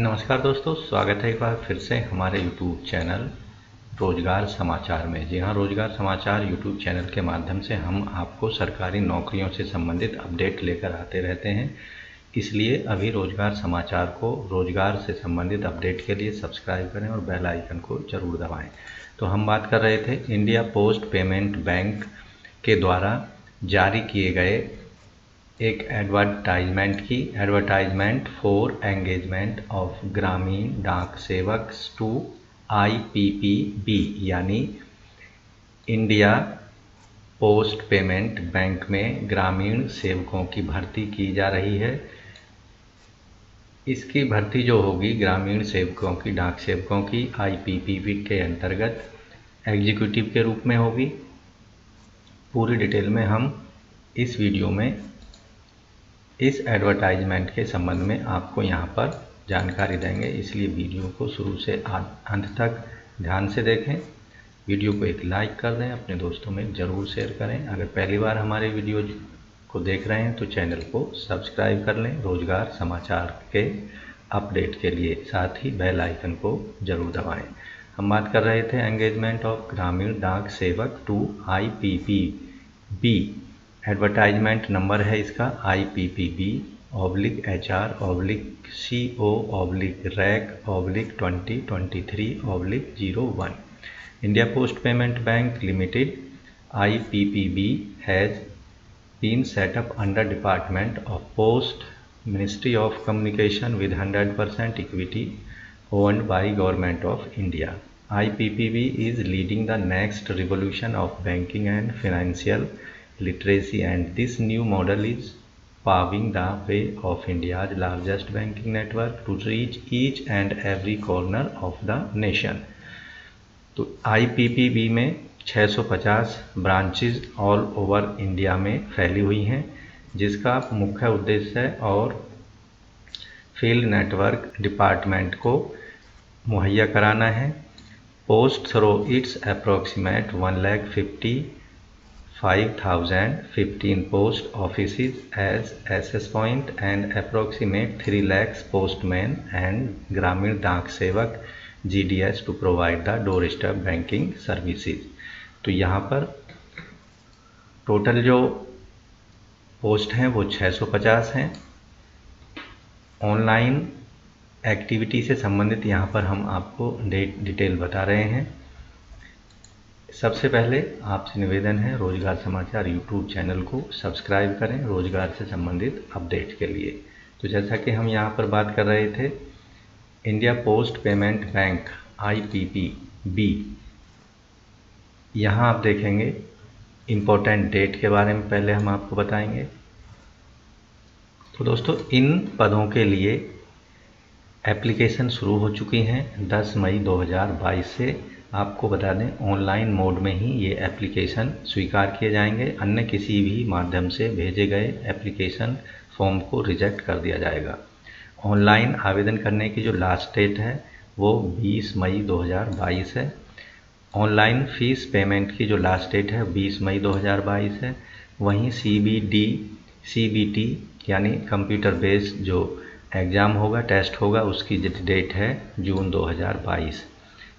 नमस्कार दोस्तों, स्वागत है एक बार फिर से हमारे YouTube चैनल रोजगार समाचार में। जी हाँ, रोजगार समाचार YouTube चैनल के माध्यम से हम आपको सरकारी नौकरियों से संबंधित अपडेट लेकर आते रहते हैं। इसलिए अभी रोजगार समाचार को रोजगार से संबंधित अपडेट के लिए सब्सक्राइब करें और बेल आइकन को जरूर दबाएं। तो हम बात कर रहे थे इंडिया पोस्ट पेमेंट बैंक के द्वारा जारी किए गए एक एडवर्टाइजमेंट फॉर एंगेजमेंट ऑफ ग्रामीण डाक सेवक टू IPPB यानी इंडिया पोस्ट पेमेंट बैंक में ग्रामीण सेवकों की भर्ती की जा रही है। इसकी भर्ती जो होगी ग्रामीण सेवकों की, डाक सेवकों की IPPB के अंतर्गत एग्जीक्यूटिव के रूप में होगी। पूरी डिटेल में हम इस वीडियो में इस एडवर्टाइजमेंट के संबंध में आपको यहाँ पर जानकारी देंगे, इसलिए वीडियो को शुरू से अंत तक ध्यान से देखें। वीडियो को एक लाइक कर दें, अपने दोस्तों में ज़रूर शेयर करें। अगर पहली बार हमारे वीडियो को देख रहे हैं तो चैनल को सब्सक्राइब कर लें रोजगार समाचार के अपडेट के लिए, साथ ही बेल आइकन को ज़रूर दबाएँ। हम बात कर रहे थे एंगेजमेंट ऑफ ग्रामीण डाक सेवक टू IPPB। एडवर्टाइजमेंट नंबर है इसका IPPB/HR/CO/REC/2023/01। India Post Payment Bank Limited IPPB has been set up under Department of Post, Ministry of Communication with 100% equity owned by Government of India. IPPB is leading the next revolution of banking and financial literacy, and this new model is paving the way of India's largest banking network to reach each and every corner of the nation. तो IPPB में 650 branches all over India में फैली हुई हैं, जिसका मुख्य उद्देश्य है और फील्ड नेटवर्क डिपार्टमेंट को मुहैया कराना है। Post through its approximate 1,55,015 post offices as access point and approximate 3 lakhs postmen and Gramin Dak Sevak GDS to provide the doorstep banking services। तो यहाँ पर टोटल जो पोस्ट हैं वो 650 हैं। ऑनलाइन एक्टिविटी से संबंधित यहाँ पर हम आपको डिटेल बता रहे हैं। सबसे पहले आपसे निवेदन है रोजगार समाचार YouTube चैनल को सब्सक्राइब करें रोजगार से संबंधित अपडेट के लिए। तो जैसा कि हम यहाँ पर बात कर रहे थे India post payment bank IPPB, यहाँ आप देखेंगे इम्पोर्टेंट डेट के बारे में पहले हम आपको बताएंगे। तो दोस्तों इन पदों के लिए एप्लीकेशन शुरू हो चुकी हैं 10 मई 2022 से। आपको बता दें ऑनलाइन मोड में ही ये एप्लीकेशन स्वीकार किए जाएंगे, अन्य किसी भी माध्यम से भेजे गए एप्लीकेशन फॉर्म को रिजेक्ट कर दिया जाएगा। ऑनलाइन आवेदन करने की जो लास्ट डेट है वो 20 मई 2022 है। ऑनलाइन फ़ीस पेमेंट की जो लास्ट डेट है 20 मई 2022 है। वहीं CBT यानी कंप्यूटर बेस्ड जो एग्ज़ाम होगा, टेस्ट होगा, उसकी डेट है जून 2022।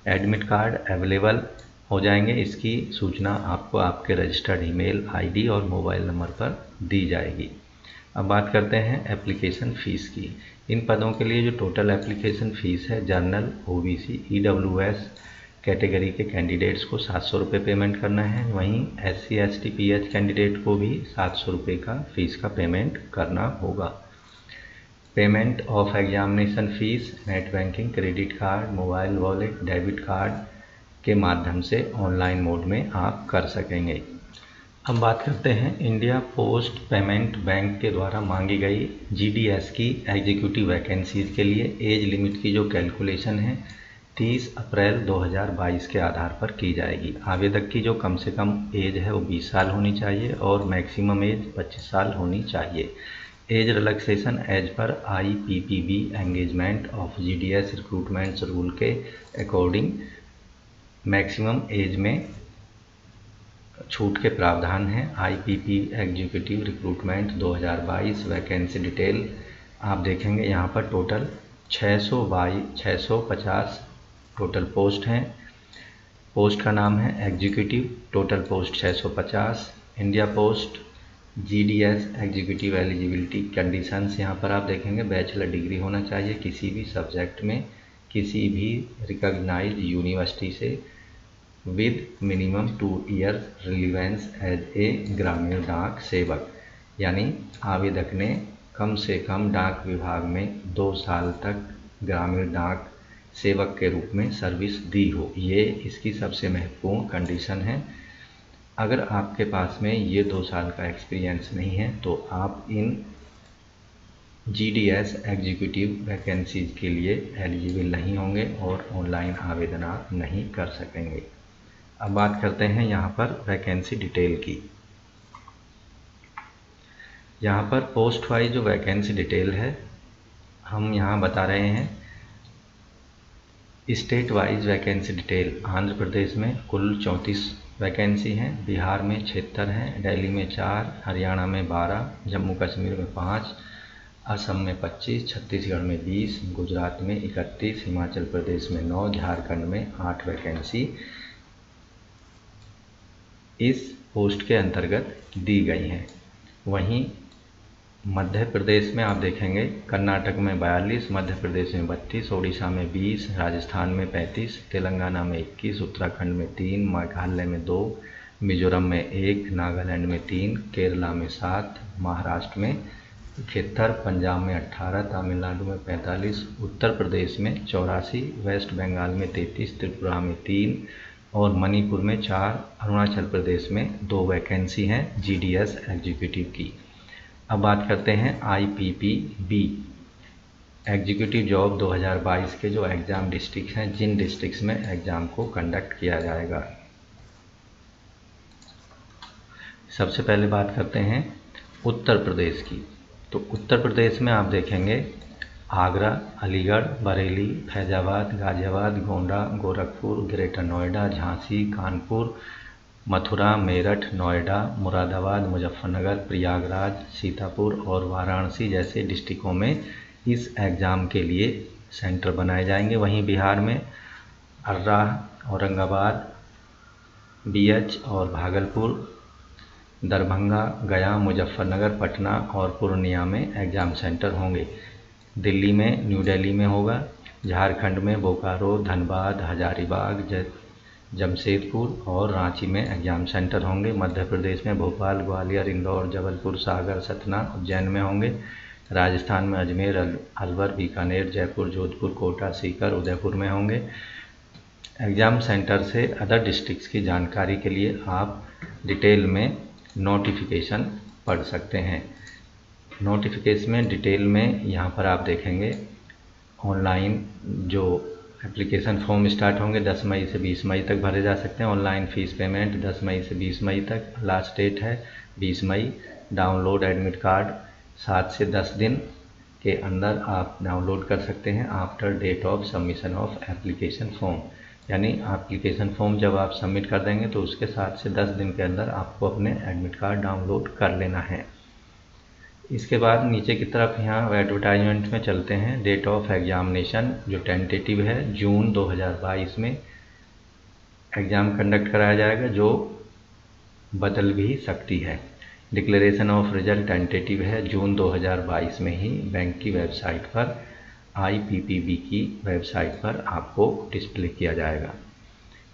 एडमिट कार्ड अवेलेबल हो जाएंगे, इसकी सूचना आपको आपके रजिस्टर्ड ईमेल ID और मोबाइल नंबर पर दी जाएगी। अब बात करते हैं एप्लीकेशन फ़ीस की। इन पदों के लिए जो टोटल एप्लीकेशन फ़ीस है, जनरल, OBC, EWS कैटेगरी के कैंडिडेट्स को 700 रुपये पेमेंट करना है। वहीं SC ST PH कैंडिडेट को भी 700 रुपये का फ़ीस का पेमेंट करना होगा। Payment of examination fees net banking, credit card, mobile wallet, debit card के माध्यम से ऑनलाइन मोड में आप कर सकेंगे। अब बात करते हैं इंडिया पोस्ट पेमेंट बैंक के द्वारा मांगी गई GDS की एग्जीक्यूटिव वैकेंसीज़ के लिए एज लिमिट की जो कैलकुलेशन है 30 अप्रैल 2022 के आधार पर की जाएगी। आवेदक की जो कम से कम एज है वो 20 साल होनी चाहिए और मैक्सिमम एज 25 साल होनी चाहिए। एज रिलैक्सेशन एज पर IPPB engagement of GDS recruitments rule के अकॉर्डिंग मैक्सिमम एज में छूट के प्रावधान हैं। IPP executive recruitment 2022 vacancy detail आप देखेंगे यहाँ पर टोटल 650 टोटल पोस्ट हैं। पोस्ट का नाम है executive, total post 650। India post GDS executive eligibility conditions यहाँ पर आप देखेंगे, बैचलर डिग्री होना चाहिए किसी भी सब्जेक्ट में, किसी भी रिकॉग्नाइज्ड यूनिवर्सिटी से, with minimum 2 years relevance as a Gramin Dak सेवक, यानी आवेदक ने कम से कम डाक विभाग में 2 साल तक ग्रामीण डाक सेवक के रूप में सर्विस दी हो। ये इसकी सबसे महत्वपूर्ण कंडीशन है। अगर आपके पास में ये 2 साल का एक्सपीरियंस नहीं है तो आप इन GDS एग्जीक्यूटिव वैकेंसीज के लिए एलिजिबल नहीं होंगे और ऑनलाइन आवेदन आप नहीं कर सकेंगे। अब बात करते हैं यहाँ पर वैकेंसी डिटेल की। यहाँ पर पोस्ट वाइज जो वैकेंसी डिटेल है हम यहाँ बता रहे हैं। State wise vacancy detail, Andhra Pradesh में कुल 34 वैकेंसी हैं, बिहार में 76 हैं, दिल्ली में 4, हरियाणा में 12, जम्मू कश्मीर में 5, असम में 25, छत्तीसगढ़ में 20, गुजरात में 31, हिमाचल प्रदेश में 9, झारखंड में 8 वैकेंसी इस पोस्ट के अंतर्गत दी गई हैं। वहीं मध्य प्रदेश में आप देखेंगे कर्नाटक में 42, मध्य प्रदेश में 32, ओडिशा में 20, राजस्थान में 35, तेलंगाना में 21, उत्तराखंड में 3, मेघालय में 2, मिजोरम में 1, नागालैंड में 3, केरला में 7, महाराष्ट्र में 71, पंजाब में 18, तमिलनाडु में 45, उत्तर प्रदेश में 84, वेस्ट बंगाल में 33, त्रिपुरा में 3 और मणिपुर में 4, अरुणाचल प्रदेश में 2 वैकेंसी हैं GDS एग्जीक्यूटिव की। अब बात करते हैं IPPB एग्जीक्यूटिव जॉब 2022 के जो एग्ज़ाम डिस्ट्रिक्ट हैं, जिन डिस्ट्रिक्ट्स में एग्ज़ाम को कंडक्ट किया जाएगा। सबसे पहले बात करते हैं उत्तर प्रदेश की। तो उत्तर प्रदेश में आप देखेंगे आगरा, अलीगढ़, बरेली, फैजाबाद, गाजियाबाद, गोंडा, गोरखपुर, ग्रेटर नोएडा, झांसी, कानपुर, मथुरा, मेरठ, नोएडा, मुरादाबाद, मुजफ्फरनगर, प्रयागराज, सीतापुर और वाराणसी जैसे डिस्ट्रिक्टों में इस एग्ज़ाम के लिए सेंटर बनाए जाएंगे। वहीं बिहार में अर्रा, औरंगाबाद, BH और भागलपुर, दरभंगा, गया, मुजफ्फरनगर, पटना और पूर्णिया में एग्ज़ाम सेंटर होंगे। दिल्ली में न्यू दिल्ली में होगा। झारखंड में बोकारो, धनबाद, हजारीबाग, जमशेदपुर और रांची में एग्ज़ाम सेंटर होंगे। मध्य प्रदेश में भोपाल, ग्वालियर, इंदौर, जबलपुर, सागर, सतना, उज्जैन में होंगे। राजस्थान में अजमेर, अलवर, बीकानेर, जयपुर, जोधपुर, कोटा, सीकर, उदयपुर में होंगे। एग्ज़ाम सेंटर से अदर डिस्ट्रिक्ट्स की जानकारी के लिए आप डिटेल में नोटिफिकेशन पढ़ सकते हैं। नोटिफिकेशन में डिटेल में यहाँ पर आप देखेंगे ऑनलाइन जो एप्लीकेशन फॉर्म स्टार्ट होंगे 10 मई से 20 मई तक भरे जा सकते हैं। ऑनलाइन फ़ीस पेमेंट 10 मई से 20 मई तक, लास्ट डेट है 20 मई। डाउनलोड एडमिट कार्ड 7 से 10 दिन के अंदर आप डाउनलोड कर सकते हैं after date of submission of application form, यानी एप्लीकेशन फॉर्म जब आप सबमिट कर देंगे तो उसके 7 से 10 दिन के अंदर आपको अपने एडमिट कार्ड डाउनलोड कर लेना है। इसके बाद नीचे की तरफ यहाँ एडवर्टाइजमेंट में चलते हैं। डेट ऑफ एग्जामिनेशन जो टेंटेटिव है जून 2022 में एग्ज़ाम कंडक्ट कराया जाएगा, जो बदल भी सकती है। डिक्लेरेशन ऑफ रिजल्ट टेंटेटिव है जून 2022 में ही बैंक की वेबसाइट पर, IPPB की वेबसाइट पर आपको डिस्प्ले किया जाएगा।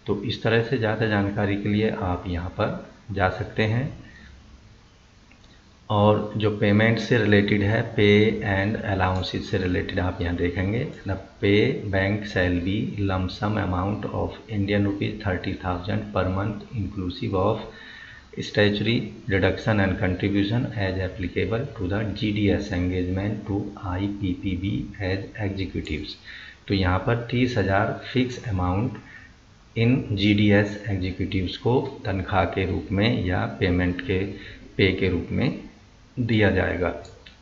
तो इस तरह से ज़्यादा जानकारी के लिए आप यहाँ पर जा सकते हैं। और जो पेमेंट से रिलेटेड है, पे एंड अलाउंसेस से रिलेटेड आप यहाँ देखेंगे। The pay bank shall be lump sum amount of Indian rupees 30,000 per month inclusive of statutory deduction and contribution as applicable to the GDS engagement to IPPB as executives. तो यहाँ पर 30,000 fix amount इन GDS executives को तनख्वाह के रूप में या पेमेंट के पे के रूप में दिया जाएगा।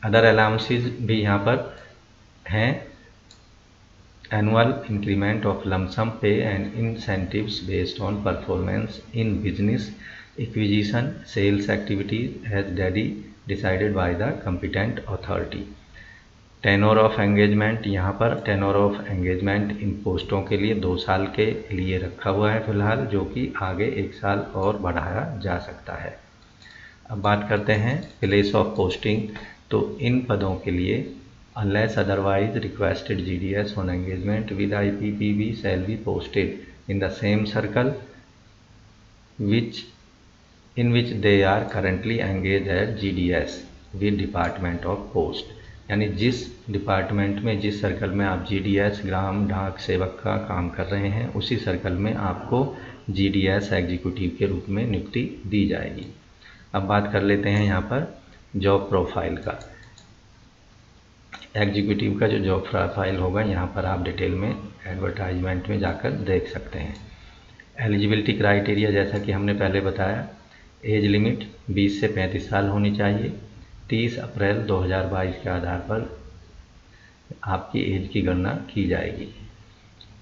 अदर अलाउंसेस भी यहाँ पर हैं। Annual increment of lump sum pay and incentives based on performance in business acquisition sales activities as decided by the competent authority. Tenure of engagement, यहाँ पर टेनोर ऑफ एंगेजमेंट इन पोस्टों के लिए 2 साल के लिए रखा हुआ है फ़िलहाल, जो कि आगे 1 साल और बढ़ाया जा सकता है। अब बात करते हैं प्लेस ऑफ पोस्टिंग। तो इन पदों के लिए unless otherwise requested GDS on engagement with IPPB shall be posted in the same circle in which they are currently engaged as GDS with Department of Post। यानी जिस डिपार्टमेंट में, जिस circle में आप GDS ग्राम डाक सेवक का काम कर रहे हैं, उसी सर्कल में आपको GDS एग्जीक्यूटिव के रूप में नियुक्ति दी जाएगी। अब बात कर लेते हैं यहाँ पर जॉब प्रोफाइल का। एग्जीक्यूटिव का जो जॉब प्रोफाइल होगा, यहाँ पर आप डिटेल में एडवर्टाइजमेंट में जाकर देख सकते हैं। एलिजिबिलिटी क्राइटेरिया, जैसा कि हमने पहले बताया, एज लिमिट 20 से 35 साल होनी चाहिए। 30 अप्रैल 2022 के आधार पर आपकी एज की गणना की जाएगी।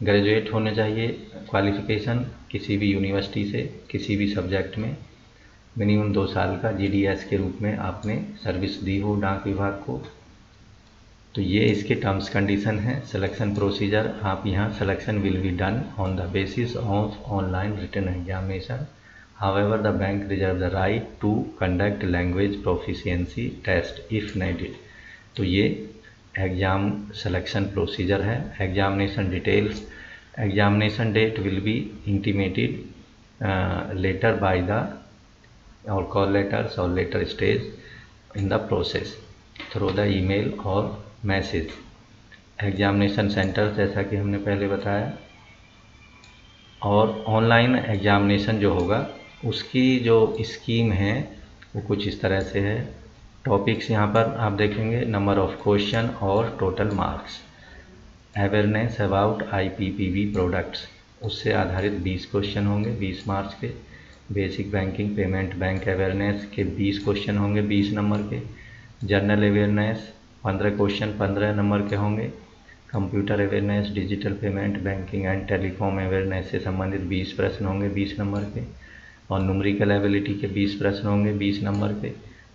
ग्रेजुएट होने चाहिए, क्वालिफ़िकेशन किसी भी यूनिवर्सिटी से किसी भी सब्जेक्ट में मिनिमम 2 साल का GDS के रूप में आपने सर्विस दी हो डाक विभाग को। तो ये इसके टर्म्स कंडीशन है। सिलेक्शन प्रोसीजर, आप यहाँ selection will be done on the basis of online written examination. However the bank reserve the right to conduct language proficiency test if needed. तो ये एग्ज़ाम सिलेक्शन प्रोसीजर है। Examination details, examination date will be intimated later by the और call letters और letter stage in the process through the email और message. Examination centre, जैसा कि हमने पहले बताया, और ऑनलाइन एग्जामिनेशन जो होगा उसकी जो स्कीम है वो कुछ इस तरह से है। टॉपिक्स यहाँ पर आप देखेंगे, नंबर ऑफ क्वेश्चन और total marks. Awareness about IPPB products, उससे आधारित 20 क्वेश्चन होंगे 20 मार्क्स के। Basic banking payment bank awareness के 20 क्वेश्चन होंगे 20 नंबर के। जनरल अवेयरनेस 15 क्वेश्चन 15 नंबर के होंगे। Computer awareness, digital payment, banking and telecom awareness से संबंधित 20 प्रश्न होंगे 20 नंबर के। और न्यूमेरिकल एबिलिटी के 20 प्रश्न होंगे 20 नंबर के।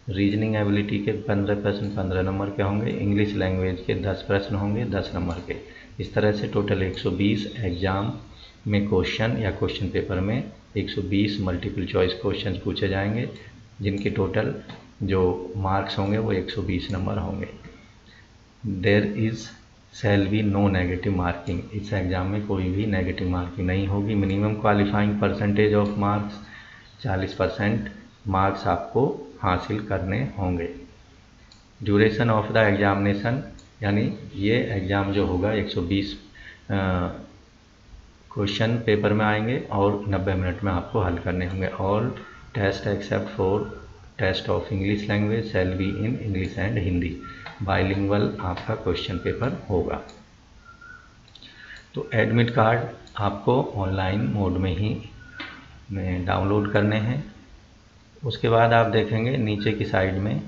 रीजनिंग एबिलिटी के 15 प्रश्न 15 नंबर के होंगे। इंग्लिश लैंग्वेज के 10 प्रश्न होंगे 10 नंबर के। इस तरह से टोटल 120 एग्ज़ाम में क्वेश्चन या क्वेश्चन पेपर में 120 मल्टीपल चॉइस क्वेश्चन पूछे जाएंगे, जिनके टोटल जो मार्क्स होंगे वो 120 नंबर होंगे। There is shall be no negative marking, इस एग्ज़ाम में कोई भी नेगेटिव मार्किंग नहीं होगी। Minimum qualifying percentage of marks 40% marks आपको हासिल करने होंगे। ड्यूरेशन ऑफ द एग्जामिनेशन, यानी ये एग्ज़ाम जो होगा 120 क्वेश्चन पेपर में आएंगे और 90 मिनट में आपको हल करने होंगे। All test except for test of English language shall be in English and Hindi. Bilingual आपका क्वेश्चन पेपर होगा। तो एडमिट कार्ड आपको ऑनलाइन मोड में ही डाउनलोड करने हैं। उसके बाद आप देखेंगे नीचे की साइड में,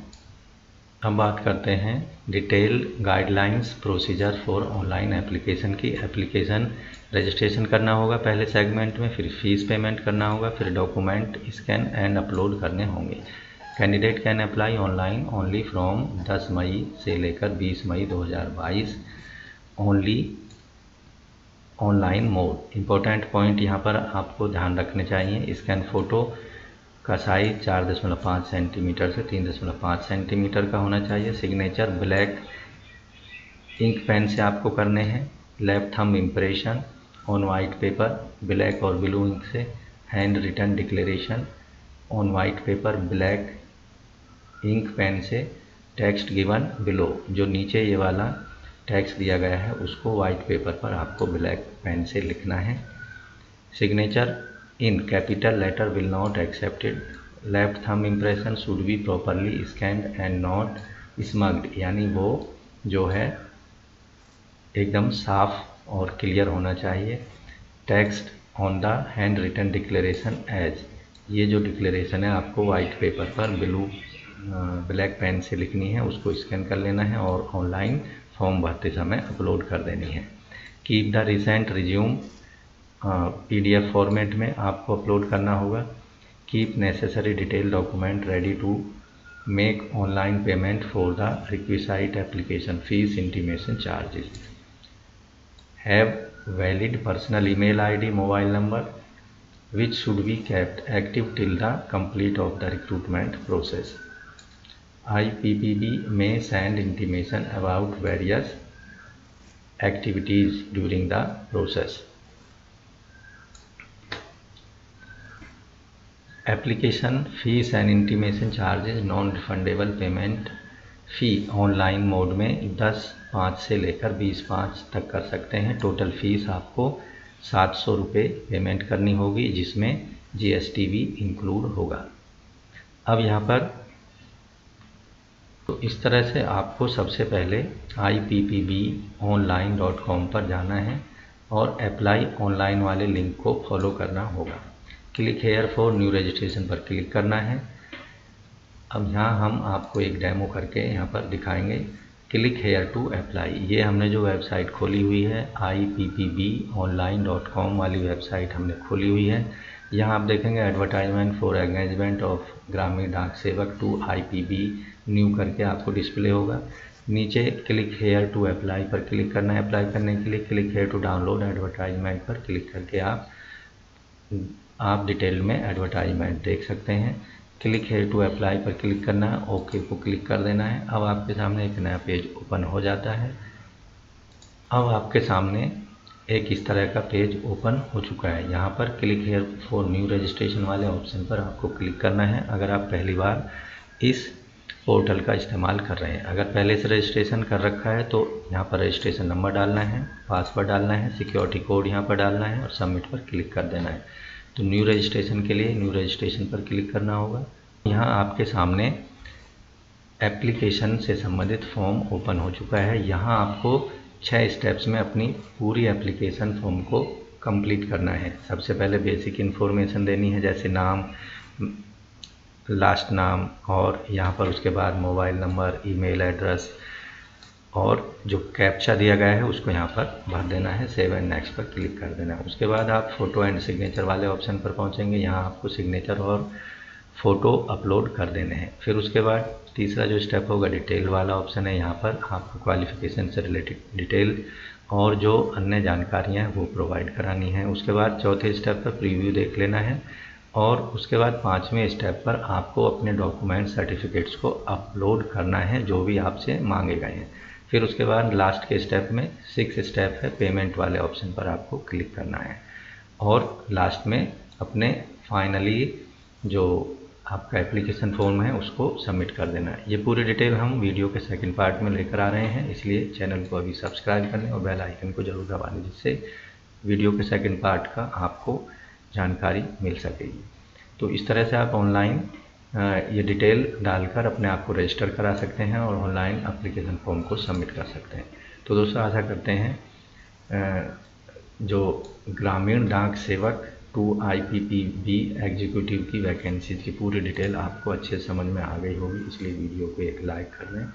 अब बात करते हैं detail guidelines procedure for online application की। एप्लीकेशन रजिस्ट्रेशन करना होगा पहले सेगमेंट में, फिर फीस पेमेंट करना होगा, फिर डॉक्यूमेंट स्कैन एंड अपलोड करने होंगे। Candidate can apply online only from 10 मई से लेकर 20 मई 2022 only online mode. Important point यहाँ पर आपको ध्यान रखने चाहिए। स्कैन फ़ोटो का साइज 4.5 सेंटीमीटर से 3.5 सेंटीमीटर का होना चाहिए। सिग्नेचर ब्लैक इंक पेन से आपको करने हैं। Left thumb impression on white paper black और ब्लू इंक से। Handwritten declaration on white paper black ink pen से। टेक्स्ट गिवन बिलो, जो नीचे ये वाला टेक्स्ट दिया गया है उसको वाइट पेपर पर आपको ब्लैक पेन से लिखना है। Signature in capital letter will not accepted. Left thumb impression should be properly scanned and not smudged, यानी वो जो है एकदम साफ और क्लियर होना चाहिए। Text on the handwritten declaration as, ये जो डिक्लेरेशन है आपको वाइट पेपर पर ब्लैक पेन से लिखनी है, उसको स्कैन कर लेना है और ऑनलाइन फॉर्म भरते समय अपलोड कर देनी है। Keep the recent resume PDF format में आपको अपलोड करना होगा। Keep necessary detail document ready to make online payment for the requisite application fees intimation charges, have valid personal email ID mobile number which should be kept active till the complete of the recruitment process. IPPB may send intimation about various activities during the process. Application fees and intimation charges non-refundable payment fee online mode में 10/5 से लेकर 20/5 तक कर सकते हैं। Total fees आपको 700 रुपये payment करनी होगी, जिसमें GST भी इंक्लूड होगा। अब यहाँ पर तो इस तरह से आपको सबसे पहले IPPBonline.com पर जाना है और अप्लाई ऑनलाइन वाले लिंक को फॉलो करना होगा। Click here for new registration पर क्लिक करना है। अब यहाँ हम आपको एक डेमो करके यहाँ पर दिखाएंगे। क्लिक हेयर टू अप्लाई, ये हमने जो वेबसाइट खोली हुई है IPPBonline.com वाली वेबसाइट हमने खोली हुई है। यहाँ आप देखेंगे एडवर्टाइजमेंट फॉर एंगेजमेंट ऑफ ग्रामीण डाक सेवक टू IPB न्यू करके आपको डिस्प्ले होगा। नीचे क्लिक हेयर टू अप्लाई पर क्लिक करना है। अप्लाई करने के लिए click here to download advertisement पर क्लिक करके आप डिटेल में एडवर्टाइजमेंट देख सकते हैं। क्लिक हेयर टू अप्लाई पर क्लिक करना है, ओके को क्लिक कर देना है। अब आपके सामने एक नया पेज ओपन हो जाता है। अब आपके सामने एक इस तरह का पेज ओपन हो चुका है। यहाँ पर click here for new registration वाले ऑप्शन पर आपको क्लिक करना है अगर आप पहली बार इस पोर्टल का इस्तेमाल कर रहे हैं। अगर पहले से रजिस्ट्रेशन कर रखा है तो यहाँ पर रजिस्ट्रेशन नंबर डालना है, पासवर्ड डालना है, सिक्योरिटी कोड यहाँ पर डालना है और सबमिट पर क्लिक कर देना है। तो न्यू रजिस्ट्रेशन के लिए न्यू रजिस्ट्रेशन पर क्लिक करना होगा। यहाँ आपके सामने एप्लीकेशन से संबंधित फॉर्म ओपन हो चुका है। यहाँ आपको 6 स्टेप्स में अपनी पूरी एप्लीकेशन फॉर्म को कंप्लीट करना है। सबसे पहले बेसिक इन्फॉर्मेशन देनी है, जैसे नाम, लास्ट नाम और यहाँ पर उसके बाद मोबाइल नंबर, ईमेल एड्रेस और जो कैप्चा दिया गया है उसको यहाँ पर भर देना है। सेव एंड नेक्स्ट पर क्लिक कर देना है। उसके बाद आप फ़ोटो एंड सिग्नेचर वाले ऑप्शन पर पहुँचेंगे। यहाँ आपको सिग्नेचर और फ़ोटो अपलोड कर देने हैं। फिर उसके बाद तीसरा जो स्टेप होगा डिटेल वाला ऑप्शन है। यहाँ पर आपको क्वालिफ़िकेशन से रिलेटेड डिटेल और जो अन्य जानकारियाँ हैं वो प्रोवाइड करानी है। उसके बाद चौथे स्टेप पर प्रीव्यू देख लेना है और उसके बाद 5वें स्टेप पर आपको अपने डॉक्यूमेंट सर्टिफिकेट्स को अपलोड करना है जो भी आपसे मांगे गए हैं। फिर उसके बाद लास्ट के स्टेप में 6 स्टेप है, पेमेंट वाले ऑप्शन पर आपको क्लिक करना है और लास्ट में अपने फाइनली जो आपका एप्लीकेशन फॉर्म है उसको सबमिट कर देना है। ये पूरी डिटेल हम वीडियो के सेकंड पार्ट में लेकर आ रहे हैं, इसलिए चैनल को अभी सब्सक्राइब कर लें और बेल आइकन को जरूर दबा लें, जिससे वीडियो के सेकंड पार्ट का आपको जानकारी मिल सकेगी। तो इस तरह से आप ऑनलाइन ये डिटेल डालकर अपने आप को रजिस्टर करा सकते हैं और ऑनलाइन एप्लीकेशन फॉर्म को सबमिट कर सकते हैं। तो दोस्तों आशा करते हैं जो ग्रामीण डाक सेवक टू IPPB एग्जीक्यूटिव की वैकेंसीज की पूरी डिटेल आपको अच्छे समझ में आ गई होगी, इसलिए वीडियो को एक लाइक कर दें,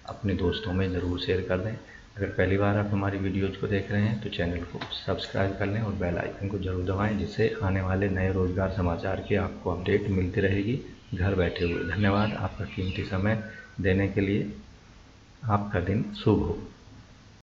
अपने दोस्तों में ज़रूर शेयर कर दें। अगर पहली बार आप हमारी वीडियोज़ को देख रहे हैं तो चैनल को सब्सक्राइब कर लें और बेल आइकन को जरूर दबाएं, जिससे आने वाले नए रोज़गार समाचार की आपको अपडेट मिलती रहेगी घर बैठे हुए। धन्यवाद आपका कीमती समय देने के लिए। आपका दिन शुभ हो।